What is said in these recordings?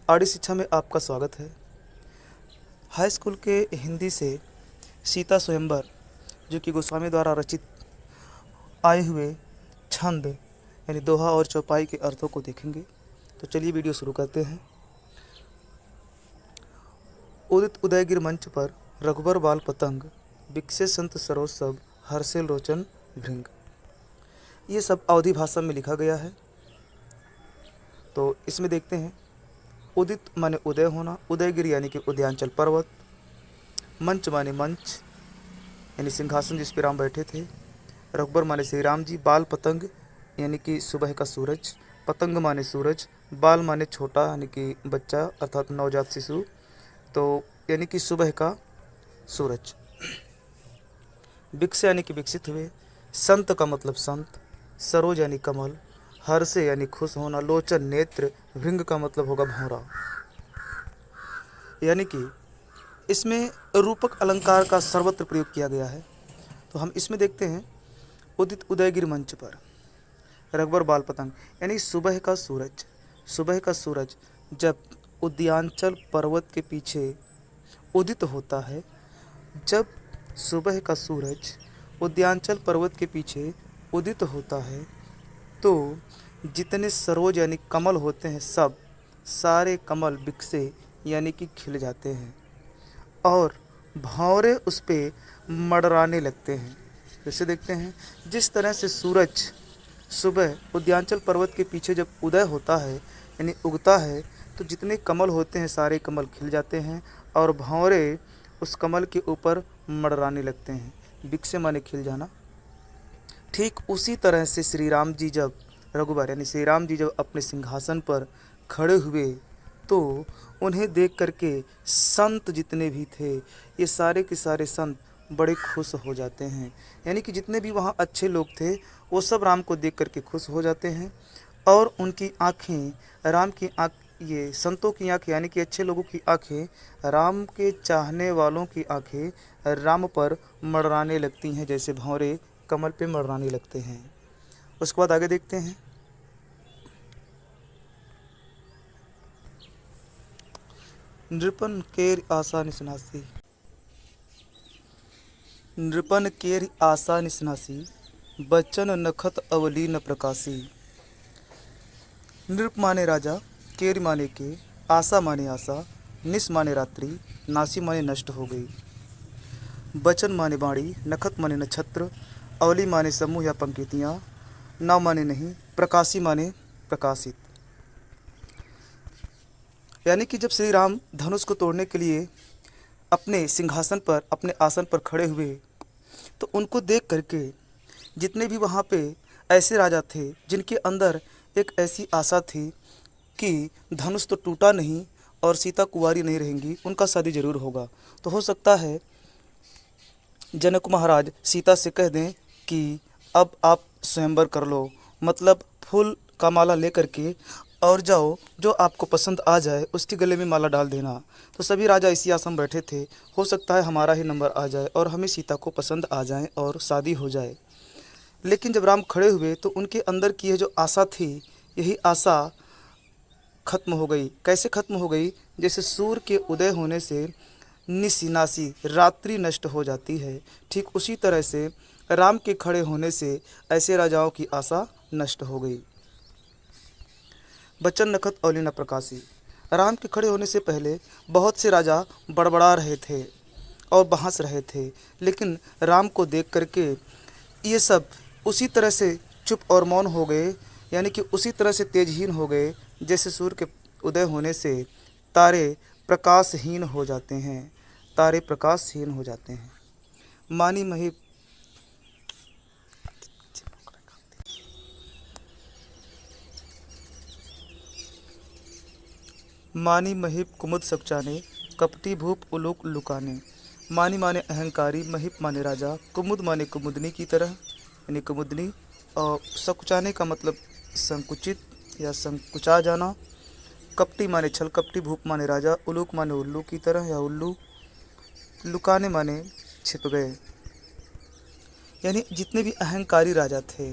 आड़ी शिक्षा में आपका स्वागत है। हाई स्कूल के हिंदी से सीता स्वयंवर जो कि गोस्वामी द्वारा रचित आए हुए छंद यानी दोहा और चौपाई के अर्थों को देखेंगे। तो चलिए वीडियो शुरू करते हैं। उदित उदयगिर मंच पर रघुबर बाल पतंग, विकसे संत सरोज सब, हर्षे लोचन भृंग। ये सब अवधी भाषा में लिखा गया है। तो इसमें देखते हैं। उदित माने उदय होना, उदयगिरी यानी कि उदयांचल पर्वत, मंच माने मंच यानी सिंहासन जिस पर राम बैठे थे, रघुबर माने श्री राम जी, बाल पतंग यानी कि सुबह का सूरज, पतंग माने सूरज, बाल माने छोटा यानी कि बच्चा अर्थात नवजात शिशु, तो यानी कि सुबह का सूरज, विकसे यानी कि विकसित हुए, संत का मतलब संत, सरोज यानी कमल, हर्षे यानी खुश होना, लोचन नेत्र, भृंग का मतलब होगा भौरा। यानी कि इसमें रूपक अलंकार का सर्वत्र प्रयोग किया गया है। तो हम इसमें देखते हैं। उदित उदयगिर मंच पर रघुबर बाल पतंग यानी सुबह का सूरज। सुबह का सूरज जब उद्यांचल पर्वत के पीछे उदित होता है, जब सुबह का सूरज उद्यांचल पर्वत के पीछे उदित होता है, तो जितने सरोज यानी कमल होते हैं सब सारे कमल विकसे यानी कि खिल जाते हैं और भंवरे उस पर मडराने लगते हैं। जैसे देखते हैं, जिस तरह से सूरज सुबह उद्यांचल पर्वत के पीछे जब उदय होता है यानी उगता है, तो जितने कमल होते हैं सारे कमल खिल जाते हैं और भंवरे उस कमल के ऊपर मडराने लगते हैं। विकसे माने खिल जाना। ठीक उसी तरह से श्री राम जी जब रघुबर यानी श्री राम जी जब अपने सिंहासन पर खड़े हुए, तो उन्हें देख करके संत जितने भी थे, ये सारे के सारे संत बड़े खुश हो जाते हैं। यानी कि जितने भी वहाँ अच्छे लोग थे वो सब राम को देख करके खुश हो जाते हैं और उनकी आँखें राम की आँख, ये संतों की आँखें यानी कि अच्छे लोगों की आँखें राम के चाहने वालों की आँखें राम पर मडराने लगती हैं, जैसे भंवरे कमल पे मडराने लगते हैं। उसके बाद आगे देखते हैं। नृपन केर आशा निसनासी, नृपन केर आशा निसनासी, बच्चन नखत अवली न प्रकाशी। नृप माने राजा, केर माने के, आशा माने आशा, निस माने रात्रि, नासी माने नष्ट हो गई। बचन माने बाणी, नखत माने नक्षत्र, अवली माने समूह या पंक्तियाँ, न माने नहीं, प्रकाशी माने प्रकाशित। यानी कि जब श्री राम धनुष को तोड़ने के लिए अपने सिंहासन पर अपने आसन पर खड़े हुए, तो उनको देख करके जितने भी वहाँ पे ऐसे राजा थे जिनके अंदर एक ऐसी आशा थी कि धनुष तो टूटा नहीं और सीता कुंवारी नहीं रहेंगी, उनका शादी जरूर होगा। तो हो सकता है जनक महाराज सीता से कह दें कि अब आप स्वयंवर कर लो, मतलब फूल का माला लेकर के और जाओ, जो आपको पसंद आ जाए उसके गले में माला डाल देना। तो सभी राजा इसी आशा में बैठे थे, हो सकता है हमारा ही नंबर आ जाए और हमें सीता को पसंद आ जाए और शादी हो जाए। लेकिन जब राम खड़े हुए तो उनके अंदर की यह जो आशा थी, यही आशा खत्म हो गई। कैसे खत्म हो गई? जैसे सूर्य के उदय होने से निशिनासी रात्रि नष्ट हो जाती है, ठीक उसी तरह से राम के खड़े होने से ऐसे राजाओं की आशा नष्ट हो गई। बचन नखत अवली न प्रकाशी, राम के खड़े होने से पहले बहुत से राजा बड़बड़ा रहे थे और बहस रहे थे, लेकिन राम को देख करके ये सब उसी तरह से चुप और मौन हो गए, यानी कि उसी तरह से तेजहीन हो गए जैसे सूर्य के उदय होने से तारे प्रकाशहीन हो जाते हैं। तारे प्रकाशहीन हो जाते हैं। मानी मही मानी महिप कुमुद सकचाने, कपटी भूप उलूक लुकाने। मानी माने अहंकारी, महिप माने राजा, कुमुद माने कुमुदनी की तरह यानी कुमुदनी, और सकुचाने का मतलब संकुचित या संकुचा जाना। कपटी माने छल कपटी, भूप माने राजा, उलूक माने उल्लू की तरह या उल्लू, लुकाने माने छिप गए। यानी जितने भी अहंकारी राजा थे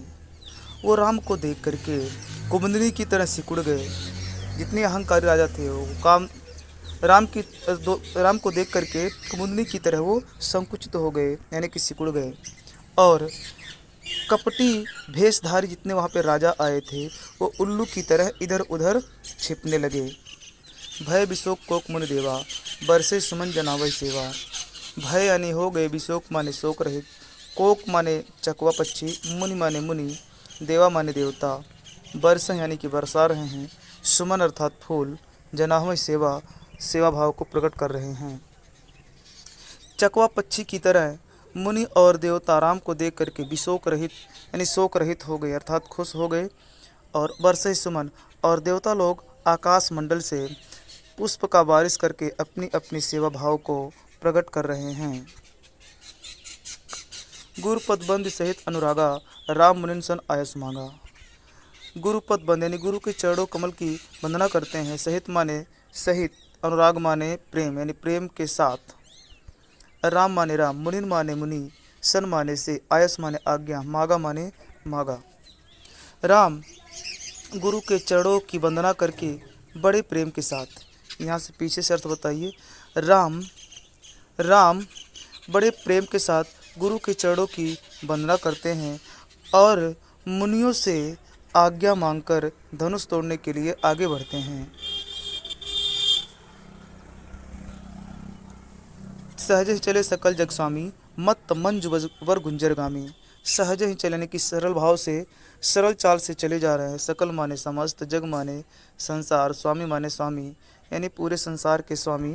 वो राम को देख करके कुमुदनी की तरह सिकुड़ गए जितने अहंकारी राजा थे वो काम राम को देख करके कुमुदनी की तरह वो संकुचित हो गए, यानी कि सिकुड़ गए। और कपटी भेषधारी जितने वहाँ पे राजा आए थे वो उल्लू की तरह इधर उधर छिपने लगे। भय विशोक कोक मुनि देवा, बरसे सुमन जनावै सेवा। भय यानी हो गए, विशोक माने शोक रहित, कोक माने चकवा पक्षी, मुनि माने मुनि, देवा माने देवता, बरस यानी कि बरसा रहे हैं, सुमन अर्थात फूल, जनावै सेवा सेवा भाव को प्रकट कर रहे हैं। चकवा पक्षी की तरह मुनि और देवता राम को देख करके विशोक रहित यानी शोक रहित हो गए अर्थात खुश हो गए। और बरसे सुमन और देवता लोग आकाश मंडल से पुष्प का बारिश करके अपनी अपनी सेवा भाव को प्रकट कर रहे हैं। गुरुपद बंद सहित अनुरागा, राम मुनिन सन आयस मांगा। गुरुपद बंद यानी गुरु के चरणों कमल की वंदना करते हैं। सहित माने सहित, अनुराग माने प्रेम यानी प्रेम के साथ, राम माने राम, मुनिन माने मुनि, सन माने से, आयस माने आज्ञा, मागा माने मागा। राम गुरु के चरणों की वंदना करके बड़े प्रेम के साथ, यहाँ से पीछे से अर्थ बताइए। राम राम बड़े प्रेम के साथ गुरु के चरणों की वंदना करते हैं और मुनियों से आज्ञा मांगकर धनुष तोड़ने के लिए आगे बढ़ते हैं। सहज ही चले सकल जग स्वामी, मत मंजु वर गुंजरगामी। सहज ही चलने की सरल भाव से, सरल चाल से चले जा रहे हैं। सकल माने समस्त, जग माने संसार, स्वामी माने स्वामी यानी पूरे संसार के स्वामी,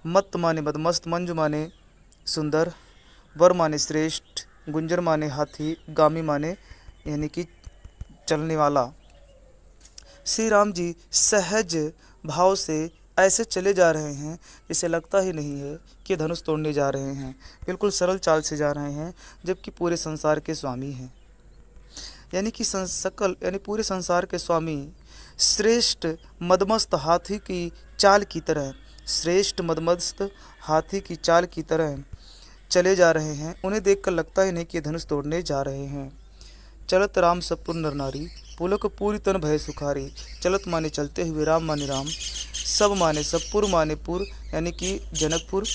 मत माने मदमस्त, मंजु माने सुंदर, वर माने श्रेष्ठ, गुंजर माने हाथी, गामी माने यानी कि चलने वाला। श्री राम जी सहज भाव से ऐसे चले जा रहे हैं जैसे लगता ही नहीं है कि धनुष तोड़ने जा रहे हैं। बिल्कुल सरल चाल से जा रहे हैं जबकि पूरे संसार के स्वामी हैं, यानी कि सकल यानी पूरे संसार के स्वामी श्रेष्ठ मदमस्त हाथी की चाल की तरह, श्रेष्ठ मदमस्त हाथी की चाल की तरह चले जा रहे हैं। उन्हें देखकर लगता ही नहीं कि धनुष तोड़ने जा रहे हैं। चलत राम सब पुर नर नारी, पुलक पूरी तन भय सुखारी। चलत माने चलते हुए, राम माने राम, सब माने सब, पुर माने पुर यानी कि जनकपुर,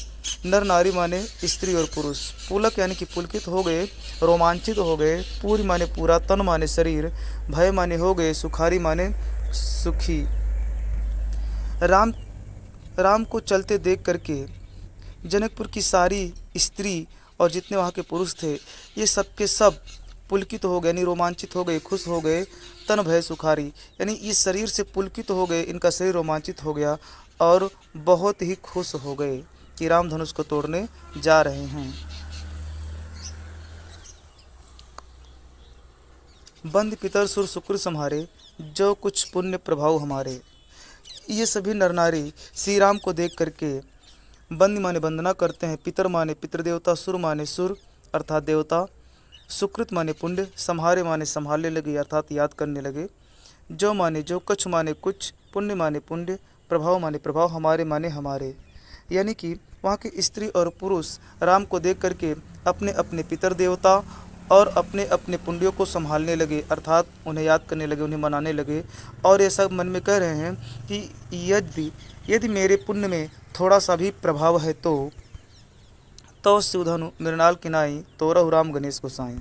नर नारी माने स्त्री और पुरुष, पुलक यानी कि पुलकित हो गए, रोमांचित हो गए, पूरी माने पूरा, तन माने शरीर, भय माने हो गए, सुखारी माने सुखी। राम राम को चलते देख करके जनकपुर की सारी स्त्री और जितने वहाँ के पुरुष थे ये सब के सब पुलकित हो गए यानी रोमांचित हो गए, खुश हो गए। तन भय सुखारी यानी इस शरीर से पुलकित हो गए, इनका शरीर रोमांचित हो गया और बहुत ही खुश हो गए कि राम धनुष को तोड़ने जा रहे हैं। बंद पितर सुर शुक्र सम्हारे, जो कुछ पुण्य प्रभाव हमारे। ये सभी नर नारी श्री राम को देख करके बंद माने वंदना करते हैं, पितर माने पितृदेवता, सुर माने सुर अर्थात देवता, सुकृत माने पुण्य, संहारे माने संभालने लगे अर्थात याद करने लगे, जो माने जो, कछ माने कुछ, पुण्य माने पुण्य, प्रभाव माने प्रभाव, हमारे माने हमारे, यानी कि वहाँ के स्त्री और पुरुष राम को देख करके अपने अपने पितर देवता और अपने अपने पुण्यों को संभालने लगे अर्थात उन्हें याद करने लगे, उन्हें मनाने लगे और ये सब मन में कह रहे हैं कि यदि मेरे पुण्य में थोड़ा सा भी प्रभाव है तो शिव धनु मृणाल किनाई, तोरहु राम गणेश गोसाई।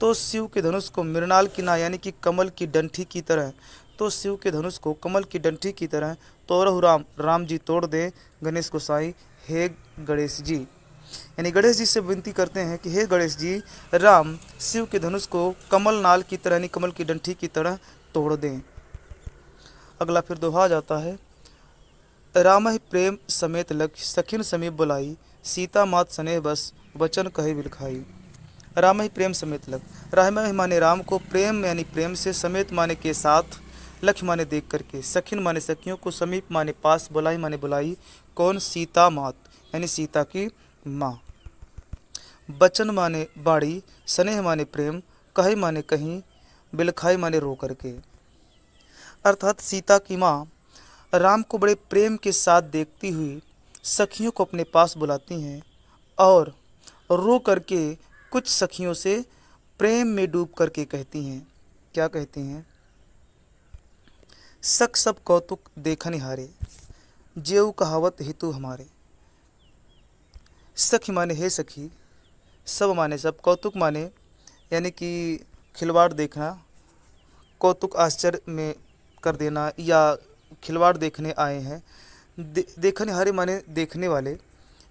तो शिव के धनुष को मृणाल किनाई यानी कि कमल की डंठी की तरह, तो शिव के धनुष को कमल की डंठी की तरह तोरहु राम जी तोड़ दें गणेश गोसाई, हे गणेश जी। यानी गणेश जी से विनती करते हैं कि हे गणेश जी, राम शिव के धनुष को कमल नाल की तरह यानी कमल की डंठी की तरह तोड़ दें। अगला फिर दोहा जाता है। राम ही प्रेम समेत लख, सखिन समीप बुलाई, सीता मात स्नेह बस, वचन कहे बिलखाई। राम ही प्रेम समेत लख, राम ही माने राम को, प्रेम यानी प्रेम से, समेत माने के साथ, लक्ष्य माने देख करके, सखिन माने सखियों को, समीप माने पास, बुलाई माने बुलाई, कौन, सीता मात यानी सीता की माँ, बचन माने बाड़ी, स्नेह माने प्रेम, कहे माने कहीं, बिलखाई माने रो करके। अर्थात सीता की माँ राम को बड़े प्रेम के साथ देखती हुई सखियों को अपने पास बुलाती हैं और रो करके कुछ सखियों से प्रेम में डूब करके कहती हैं, क्या कहती हैं, सक सब कौतुक देखन हारे, जेऊ कहावत हितु हमारे। सखी माने हे सखी, सब माने सब, कौतुक माने यानी कि खिलवाड़ देखना, कौतुक आश्चर्य में कर देना या खिलवाड़ देखने आए हैं। देखने हारे माने देखने वाले,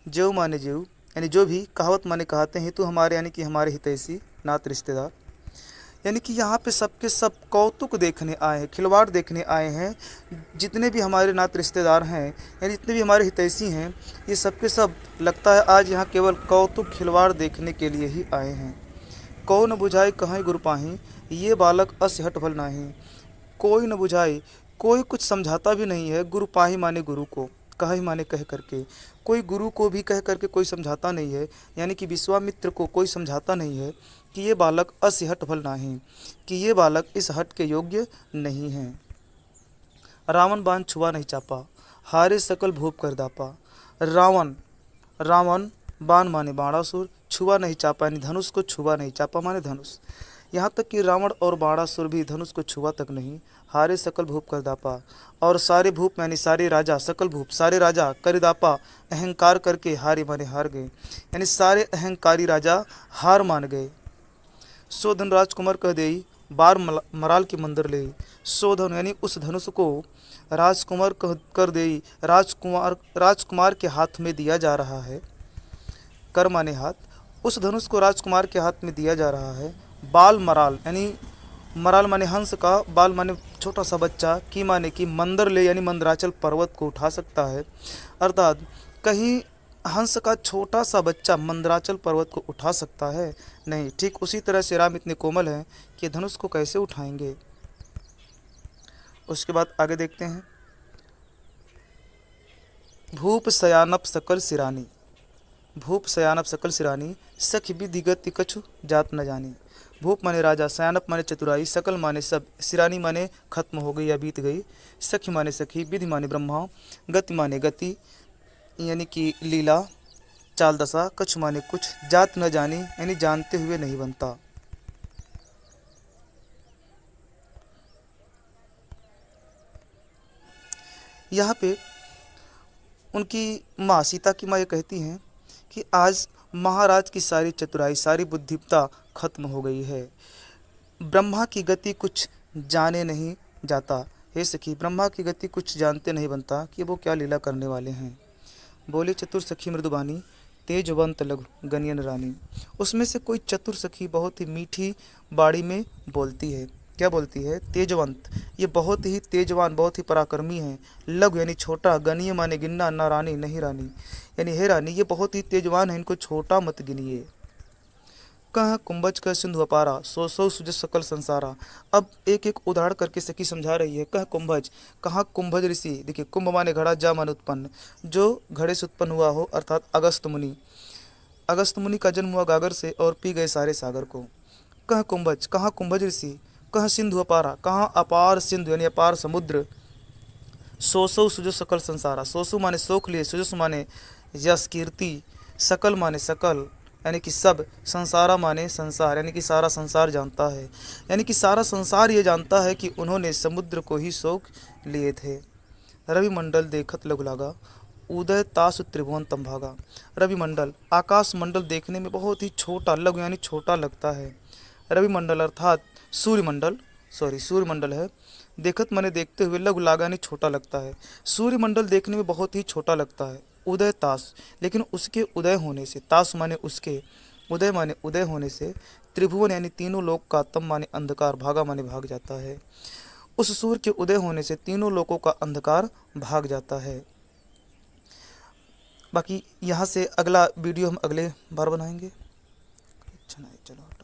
जेऊ माने जेऊ यानी जो भी, कहावत माने कहाते हैं, तो हमारे यानी कि हमारे हितैषी नात रिश्तेदार, यानी कि यहाँ पे सबके सब कौतुक देखने आए हैं, खिलवाड़ देखने आए हैं। जितने भी हमारे नात रिश्तेदार हैं यानी जितने भी हमारे हितैषी हैं, ये सबके सब लगता है आज यहाँ केवल कौतुक खिलवाड़ देखने के लिए ही आए हैं। कौन बुझाए कहाँ गुरु पाही, ये बालक अस हट भल नाही। कोई न बुझाए, कोई कुछ समझाता भी नहीं है। गुरु पाही माने गुरु को, कहा ही माने कह करके, कोई गुरु को भी कह करके कोई समझाता नहीं है, यानी कि विश्वामित्र को कोई समझाता नहीं है कि ये बालक अस हट भल नाही, कि ये बालक इस हट के योग्य नहीं है। रावण बाण छुआ नहीं चापा, हारे सकल भूप कर दापा। रावण, रावण बाण माने बाणासुर, छुआ नहीं चापा यानी धनुष को छुआ नहीं, चापा माने धनुष। यहाँ तक कि रावण और बाणासुर भी धनुष को छुआ तक नहीं। हारे सकल भूप कर दापा, और सारे भूप यानी सारे राजा, सकल भूप सारे राजा कर दापा, अहंकार करके हारे माने हार गए, यानी सारे अहंकारी राजा हार मान गए। सो धन राजकुमार कह देई, बार मराल के मंदिर ले। सो धन यानी उस धनुष को राजकुमार कर देई, राजकुमार के हाथ में दिया जा रहा है। कर माने हाथ, उस धनुष को राजकुमार के हाथ में दिया जा रहा है। बाल मराल यानी मराल माने हंस का, बाल माने छोटा सा बच्चा, की माने कि मंदिर ले यानी मंदराचल पर्वत को उठा सकता है। अर्थात कहीं हंस का छोटा सा बच्चा मंदराचल पर्वत को उठा सकता है? नहीं। ठीक उसी तरह से राम इतने कोमल हैं कि धनुष को कैसे उठाएंगे। उसके बाद आगे देखते हैं। भूप सयानप सकल सिरानी, भूप सयानप सकल सिरानी, सखी विधिगत कछु जात न जानी। भूप माने राजा, सयानप माने चतुराई, सकल माने सब, सिरानी माने खत्म हो गई या बीत गई, सखी माने सखी, विधि माने ब्रह्मा, गति माने गति यानी कि लीला चाल दशा, कछु माने कुछ, जात न जानी यानी जानते हुए नहीं बनता। यहाँ पे उनकी माँ, सीता की माँ ये कहती हैं कि आज महाराज की सारी चतुराई, सारी बुद्धिमत्ता खत्म हो गई है। ब्रह्मा की गति कुछ जाने नहीं जाता। हे सखी, ब्रह्मा की गति कुछ जानते नहीं बनता कि वो क्या लीला करने वाले हैं। बोले चतुर सखी मृदुबानी, तेजवंत लघु गनियन रानी। उसमें से कोई चतुर सखी बहुत ही मीठी बाड़ी में बोलती है। क्या बोलती है? तेजवंत, ये बहुत ही तेजवान, बहुत ही पराक्रमी है। लघु यानी छोटा, गनीय माने गिनना, ना रानी नहीं रानी, यानी हे रानी ये बहुत ही तेजवान है, इनको छोटा मत गिनिए। कह कुंभज का सिंधु अपारा, सो सो सुज सकल संसारा। अब एक एक उदाहरण करके सखी समझा रही है। कह कुंभज, कहाँ कुंभज ऋषि। देखिए कुंभ माने घड़ा, जा माने उत्पन्न, जो घड़े से उत्पन्न हुआ हो, अर्थात अगस्त मुनि। अगस्त मुनि का जन्म हुआ गागर से और पी गए सारे सागर को। कह कुंभज, कहाँ कुंभज ऋषि। कह सिंधु अपारा, कहाँ अपार सिंधु यानी अपार समुद्र। सो सो सुजो सकल संसारा, सोसु माने सोख लिए, सुजस माने यश कीर्ति, सकल माने सकल यानी कि सब, संसारा माने संसार यानी कि सारा संसार जानता है, यानी कि सारा संसार ये जानता है कि उन्होंने समुद्र को ही सोख लिए थे। रवि मंडल देखत लघु लागा, उदय तासु त्रिभुवन तम भागा। रवि मंडल, आकाश मंडल देखने में बहुत ही छोटा, लघु यानी छोटा लगता है। रवि मंडल अर्थात सूर्यमंडल, सूर्यमंडल है। देखत माने देखते हुए, लघु लागा यानी छोटा लगता है। सूर्यमंडल देखने में बहुत ही छोटा लगता है। उदय तास, लेकिन उसके उदय होने से, तास माने उसके, उदय माने उदय होने से, त्रिभुवन यानी तीनों लोक का, तम माने अंधकार, भागा माने भाग जाता है। उस सूर्य के उदय होने से तीनों लोकों का अंधकार भाग जाता है। बाकी यहाँ से अगला वीडियो हम अगले बार बनाएंगे। अच्छा नहीं, चलो।